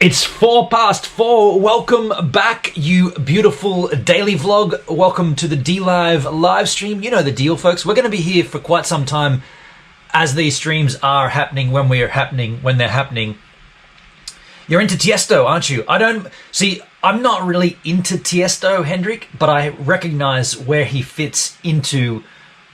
It's 4:04. Welcome back, you beautiful daily vlog. Welcome to the DLive live stream. You know the deal, folks. We're going to be here for quite some time as these streams are happening, when they're happening. You're into Tiesto, aren't you? I'm not really into Tiesto, Hendrik, but I recognize where he fits into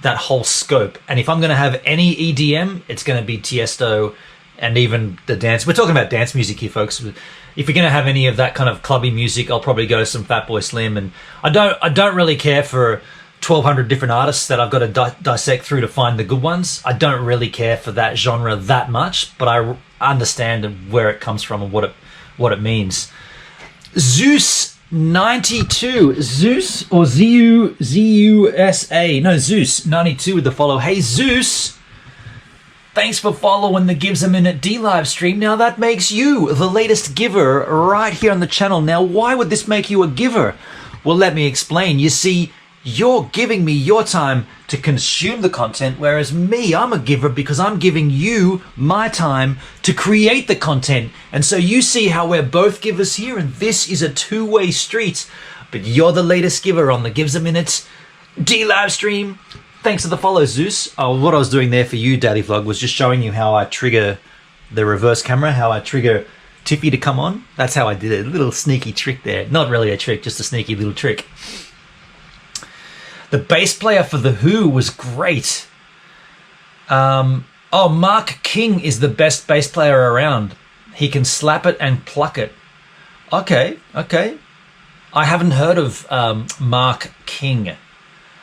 that whole scope. And if I'm going to have any EDM, it's going to be Tiesto. And even the dance. We're talking about dance music here, folks. If you're going to have any of that kind of clubby music, I'll probably go some Fatboy Slim. And I don't really care for 1,200 different artists that I've got to dissect through to find the good ones. I don't really care for that genre that much, but I understand where it comes from and what it means. Zeus 92. Zeus or Z-U-S-A? No, Zeus 92 with the follow. Hey, Zeus. Thanks for following the Gives a Minute DLive stream. Now that makes you the latest giver right here on the channel. Now, why would this make you a giver? Well, let me explain. You see, you're giving me your time to consume the content, whereas me, I'm a giver because I'm giving you my time to create the content. And so you see how we're both givers here, and this is a two-way street. But you're the latest giver on the Gives a Minute DLive stream. Thanks for the follow, Zeus. What I was doing there for you, Daddy Vlog, was just showing you how I trigger the reverse camera, how I trigger Tiffy to come on. That's how I did it. A little sneaky trick there. Not really a trick, just a sneaky little trick. The bass player for The Who was great. Mark King is the best bass player around. He can slap it and pluck it. Okay. I haven't heard of Mark King.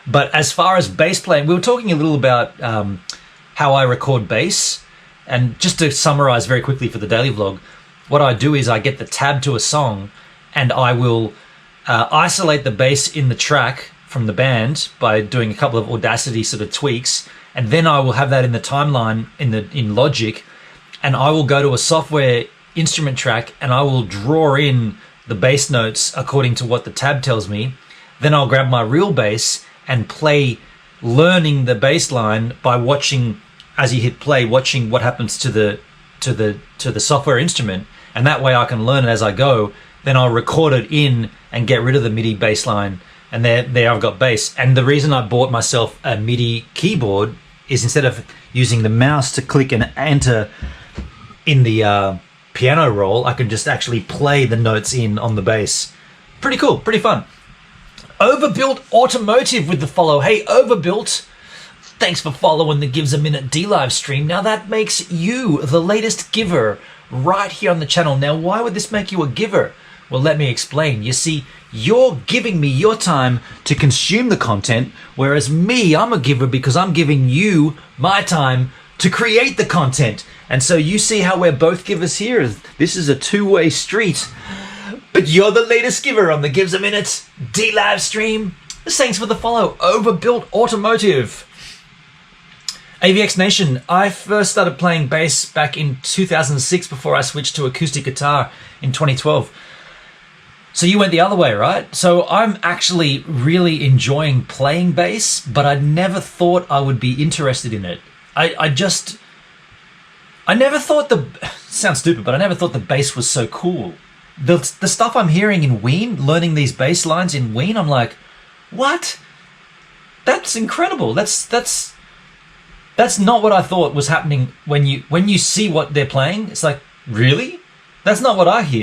But as far as bass playing, we were talking a little about how I record bass. And just to summarize very quickly for the daily vlog, what I do is I get the tab to a song and I will isolate the bass in the track from the band by doing a couple of Audacity sort of tweaks. And then I will have that in the timeline in Logic. And I will go to a software instrument track and I will draw in the bass notes according to what the tab tells me. Then I'll grab my real bass and play, learning the bass line by watching, as you hit play, watching what happens to the software instrument, and that way I can learn it as I go. Then I'll record it in and get rid of the MIDI bass line, and there I've got bass. And the reason I bought myself a MIDI keyboard is instead of using the mouse to click and enter in the piano roll, I can just actually play the notes in on the bass. Pretty cool, pretty fun. Overbuilt Automotive with the follow. Hey, Overbuilt, thanks for following the Gives a Minute DLive stream. Now that makes you the latest giver right here on the channel. Now, why would this make you a giver? Well, let me explain. You see, you're giving me your time to consume the content, whereas me, I'm a giver because I'm giving you my time to create the content. And so you see how we're both givers here. This is a two-way street. But you're the latest giver on the Gives a Minute DLive stream. Thanks for the follow, Overbuilt Automotive. AVX Nation, I first started playing bass back in 2006 before I switched to acoustic guitar in 2012. So you went the other way, right? So I'm actually really enjoying playing bass, but I never thought I would be interested in it. I never thought sounds stupid, but I never thought the bass was so cool. The stuff I'm hearing in Ween, learning these bass lines in Ween, I'm like, what? That's incredible. That's not what I thought was happening when you see what they're playing. It's like, really? That's not what I hear.